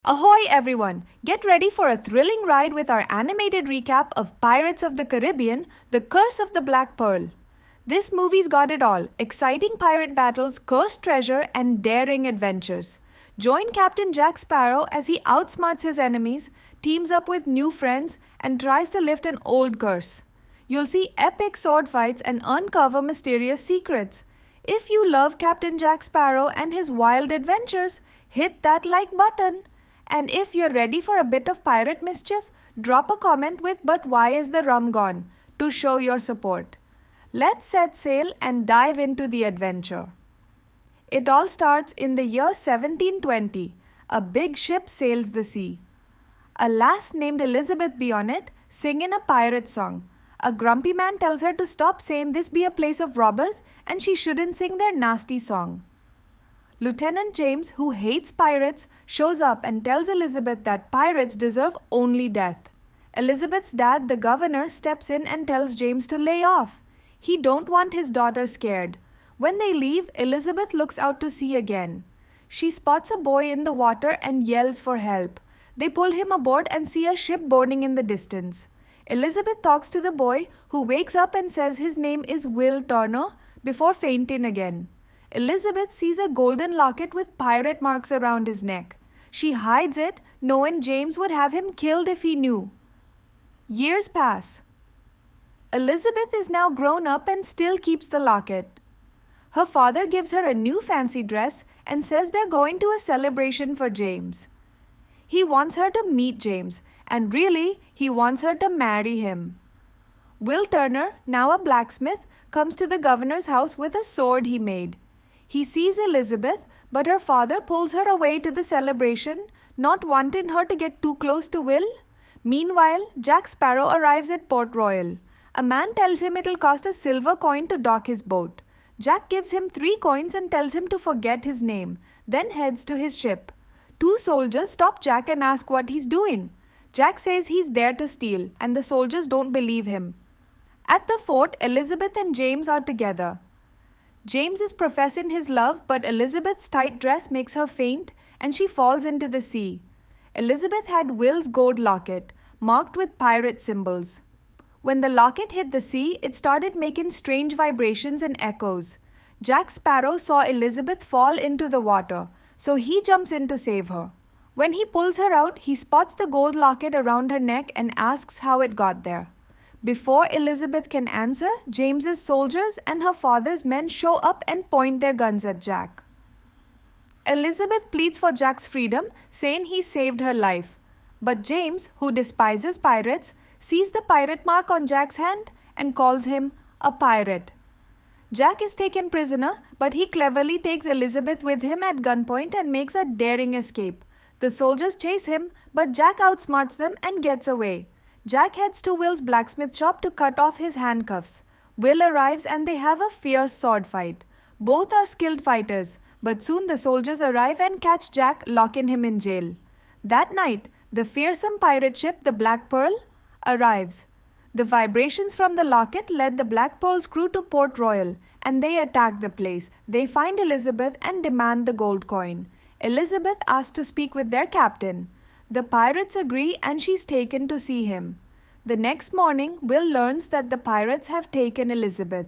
Ahoy everyone! Get ready for a thrilling ride with our animated recap of Pirates of the Caribbean: The Curse of the Black Pearl. This movie's got it all: exciting pirate battles, cursed treasure, and daring adventures. Join Captain Jack Sparrow as he outsmarts his enemies, teams up with new friends, and tries to lift an old curse. You'll see epic sword fights and uncover mysterious secrets. If you love Captain Jack Sparrow and his wild adventures, hit that like button. And if you're ready for a bit of pirate mischief, drop a comment with "But why is the rum gone?" to show your support. Let's set sail and dive into the adventure. It all starts in the year 1720. A big ship sails the sea. A lass named Elizabeth Bennet singing a pirate song. A grumpy man tells her to stop, saying this be a place of robbers and she shouldn't sing their nasty song. Lieutenant James, who hates pirates, shows up and tells Elizabeth that pirates deserve only death. Elizabeth's dad, the governor, steps in and tells James to lay off. He don't want his daughter scared. When they leave, Elizabeth looks out to sea again. She spots a boy in the water and yells for help. They pull him aboard and see a ship boarding in the distance. Elizabeth talks to the boy, who wakes up and says his name is Will Turner, before fainting again. Elizabeth sees a golden locket with pirate marks around his neck. She hides it, knowing James would have him killed if he knew. Years pass. Elizabeth is now grown up and still keeps the locket. Her father gives her a new fancy dress and says they're going to a celebration for James. He wants her to meet James, and really, he wants her to marry him. Will Turner, now a blacksmith, comes to the governor's house with a sword he made. He sees Elizabeth, but her father pulls her away to the celebration, not wanting her to get too close to Will. Meanwhile, Jack Sparrow arrives at Port Royal. A man tells him it'll cost a silver coin to dock his boat. Jack gives him 3 coins and tells him to forget his name, then heads to his ship. 2 soldiers stop Jack and ask what he's doing. Jack says he's there to steal, and the soldiers don't believe him. At the fort, Elizabeth and James are together. James is professing his love, but Elizabeth's tight dress makes her faint and she falls into the sea. Elizabeth had Will's gold locket, marked with pirate symbols. When the locket hit the sea, it started making strange vibrations and echoes. Jack Sparrow saw Elizabeth fall into the water, so he jumps in to save her. When he pulls her out, he spots the gold locket around her neck and asks how it got there. Before Elizabeth can answer, James's soldiers and her father's men show up and point their guns at Jack. Elizabeth pleads for Jack's freedom, saying he saved her life. But James, who despises pirates, sees the pirate mark on Jack's hand and calls him a pirate. Jack is taken prisoner, but he cleverly takes Elizabeth with him at gunpoint and makes a daring escape. The soldiers chase him, but Jack outsmarts them and gets away. Jack heads to Will's blacksmith shop to cut off his handcuffs. Will arrives and they have a fierce sword fight. Both are skilled fighters, but soon the soldiers arrive and catch Jack, locking him in jail. That night, the fearsome pirate ship, the Black Pearl, arrives. The vibrations from the locket led the Black Pearl's crew to Port Royal, and they attack the place. They find Elizabeth and demand the gold coin. Elizabeth asks to speak with their captain. The pirates agree and she's taken to see him. The next morning, Will learns that the pirates have taken Elizabeth.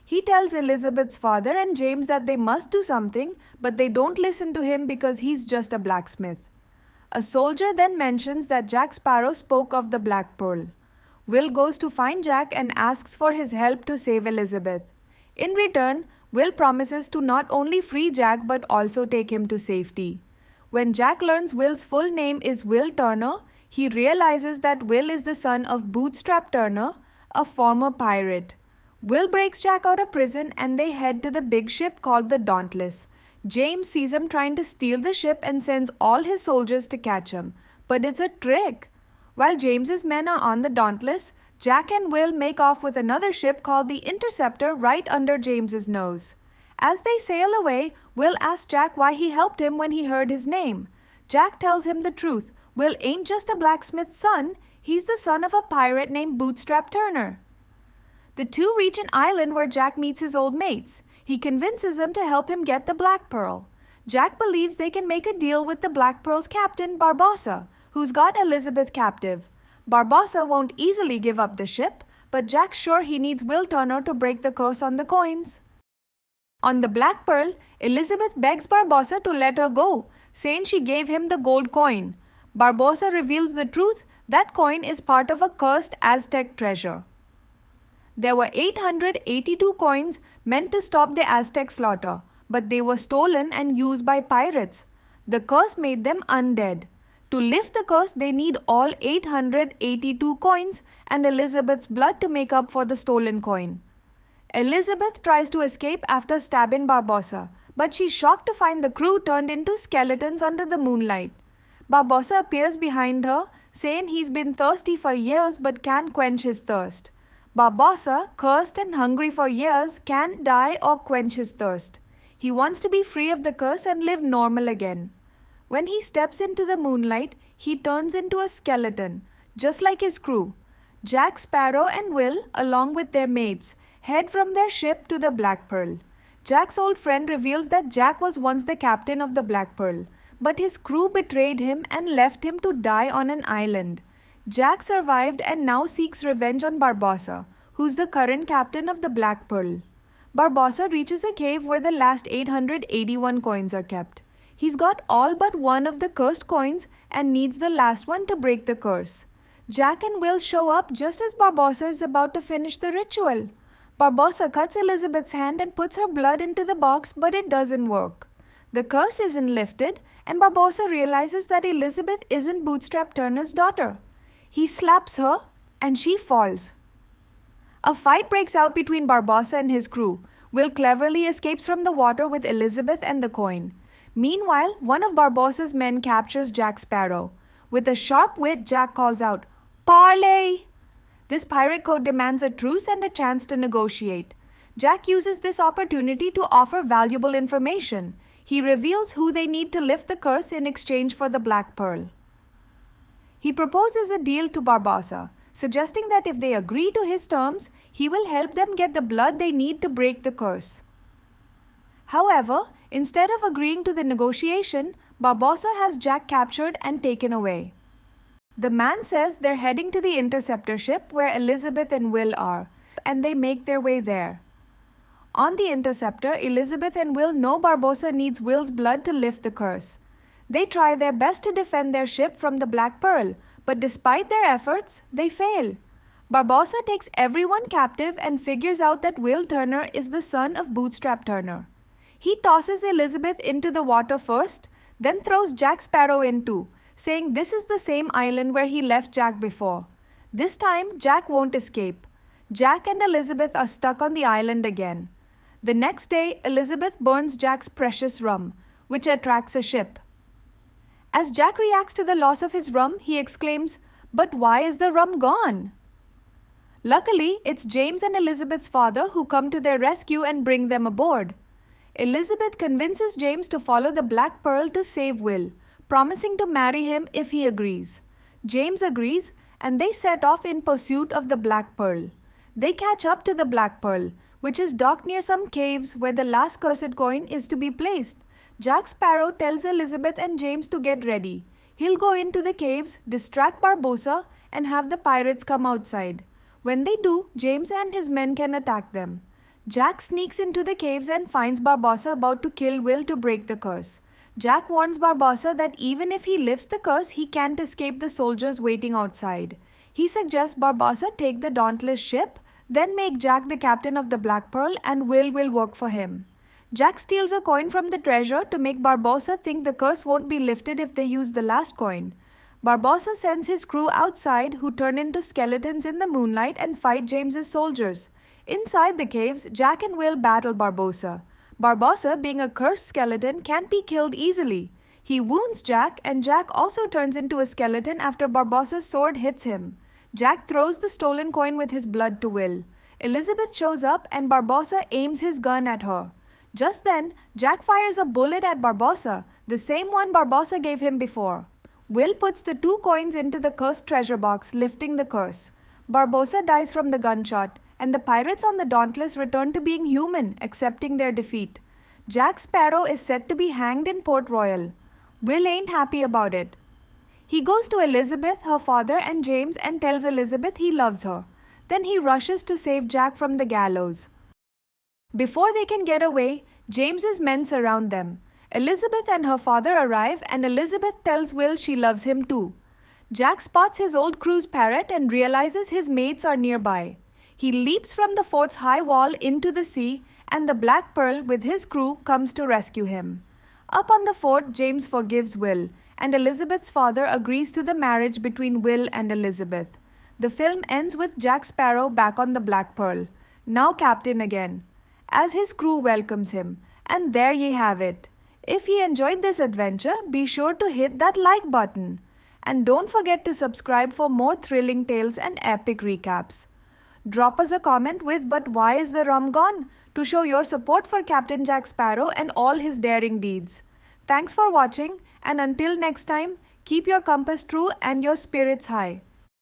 He tells Elizabeth's father and James that they must do something, but they don't listen to him because he's just a blacksmith. A soldier then mentions that Jack Sparrow spoke of the Black Pearl. Will goes to find Jack and asks for his help to save Elizabeth. In return, Will promises to not only free Jack but also take him to safety. When Jack learns Will's full name is Will Turner, he realizes that Will is the son of Bootstrap Turner, a former pirate. Will breaks Jack out of prison and they head to the big ship called the Dauntless. James sees him trying to steal the ship and sends all his soldiers to catch him. But it's a trick. While James's men are on the Dauntless, Jack and Will make off with another ship called the Interceptor right under James's nose. As they sail away, Will asks Jack why he helped him when he heard his name. Jack tells him the truth. Will ain't just a blacksmith's son, he's the son of a pirate named Bootstrap Turner. The two reach an island where Jack meets his old mates. He convinces them to help him get the Black Pearl. Jack believes they can make a deal with the Black Pearl's captain, Barbossa, who's got Elizabeth captive. Barbossa won't easily give up the ship, but Jack's sure he needs Will Turner to break the curse on the coins. On the Black Pearl, Elizabeth begs Barbossa to let her go, saying she gave him the gold coin. Barbossa reveals the truth. That coin is part of a cursed Aztec treasure. There were 882 coins meant to stop the Aztec slaughter, but they were stolen and used by pirates. The curse made them undead. To lift the curse, they need all 882 coins and Elizabeth's blood to make up for the stolen coin. Elizabeth tries to escape after stabbing Barbossa, but she's shocked to find the crew turned into skeletons under the moonlight. Barbossa appears behind her, saying he's been thirsty for years but can't quench his thirst. Barbossa, cursed and hungry for years, can't die or quench his thirst. He wants to be free of the curse and live normal again. When he steps into the moonlight, he turns into a skeleton, just like his crew. Jack Sparrow and Will, along with their mates, head from their ship to the Black Pearl. Jack's old friend reveals that Jack was once the captain of the Black Pearl, but his crew betrayed him and left him to die on an island. Jack survived and now seeks revenge on Barbossa, who's the current captain of the Black Pearl. Barbossa reaches a cave where the last 881 coins are kept. He's got all but one of the cursed coins and needs the last one to break the curse. Jack and Will show up just as Barbossa is about to finish the ritual. Barbossa cuts Elizabeth's hand and puts her blood into the box, but it doesn't work. The curse isn't lifted, and Barbossa realizes that Elizabeth isn't Bootstrap Turner's daughter. He slaps her, and she falls. A fight breaks out between Barbossa and his crew. Will cleverly escapes from the water with Elizabeth and the coin. Meanwhile, one of Barbossa's men captures Jack Sparrow. With a sharp wit, Jack calls out, "Parley!" This pirate code demands a truce and a chance to negotiate. Jack uses this opportunity to offer valuable information. He reveals who they need to lift the curse in exchange for the Black Pearl. He proposes a deal to Barbossa, suggesting that if they agree to his terms, he will help them get the blood they need to break the curse. However, instead of agreeing to the negotiation, Barbossa has Jack captured and taken away. The man says they're heading to the interceptor ship where Elizabeth and Will are, and they make their way there. On the interceptor, Elizabeth and Will know Barbossa needs Will's blood to lift the curse. They try their best to defend their ship from the Black Pearl, but despite their efforts, they fail. Barbossa takes everyone captive and figures out that Will Turner is the son of Bootstrap Turner. He tosses Elizabeth into the water first, then throws Jack Sparrow in too, saying this is the same island where he left Jack before. This time, Jack won't escape. Jack and Elizabeth are stuck on the island again. The next day, Elizabeth burns Jack's precious rum, which attracts a ship. As Jack reacts to the loss of his rum, he exclaims, "But why is the rum gone?" Luckily, it's James and Elizabeth's father who come to their rescue and bring them aboard. Elizabeth convinces James to follow the Black Pearl to save Will, promising to marry him if he agrees. James agrees, and they set off in pursuit of the Black Pearl. They catch up to the Black Pearl, which is docked near some caves where the last cursed coin is to be placed. Jack Sparrow tells Elizabeth and James to get ready. He'll go into the caves, distract Barbossa, and have the pirates come outside. When they do, James and his men can attack them. Jack sneaks into the caves and finds Barbossa about to kill Will to break the curse. Jack warns Barbossa that even if he lifts the curse, he can't escape the soldiers waiting outside. He suggests Barbossa take the Dauntless ship, then make Jack the captain of the Black Pearl, and Will work for him. Jack steals a coin from the treasure to make Barbossa think the curse won't be lifted if they use the last coin. Barbossa sends his crew outside, who turn into skeletons in the moonlight and fight James's soldiers. Inside the caves, Jack and Will battle Barbossa. Barbossa, being a cursed skeleton, can't be killed easily. He wounds Jack, and Jack also turns into a skeleton after Barbossa's sword hits him. Jack throws the stolen coin with his blood to Will. Elizabeth shows up and Barbossa aims his gun at her. Just then, Jack fires a bullet at Barbossa, the same one Barbossa gave him before. Will puts the 2 coins into the cursed treasure box, lifting the curse. Barbossa dies from the gunshot, and the pirates on the Dauntless return to being human, accepting their defeat. Jack Sparrow is set to be hanged in Port Royal. Will ain't happy about it. He goes to Elizabeth, her father, and James and tells Elizabeth he loves her. Then he rushes to save Jack from the gallows. Before they can get away, James's men surround them. Elizabeth and her father arrive, and Elizabeth tells Will she loves him too. Jack spots his old crew's parrot and realizes his mates are nearby. He leaps from the fort's high wall into the sea, and the Black Pearl with his crew comes to rescue him. Up on the fort, James forgives Will, and Elizabeth's father agrees to the marriage between Will and Elizabeth. The film ends with Jack Sparrow back on the Black Pearl, now captain again, as his crew welcomes him. And there ye have it. If ye enjoyed this adventure, be sure to hit that like button. And don't forget to subscribe for more thrilling tales and epic recaps. Drop us a comment with "But why is the rum gone?" to show your support for Captain Jack Sparrow and all his daring deeds. Thanks for watching, and until next time, keep your compass true and your spirits high.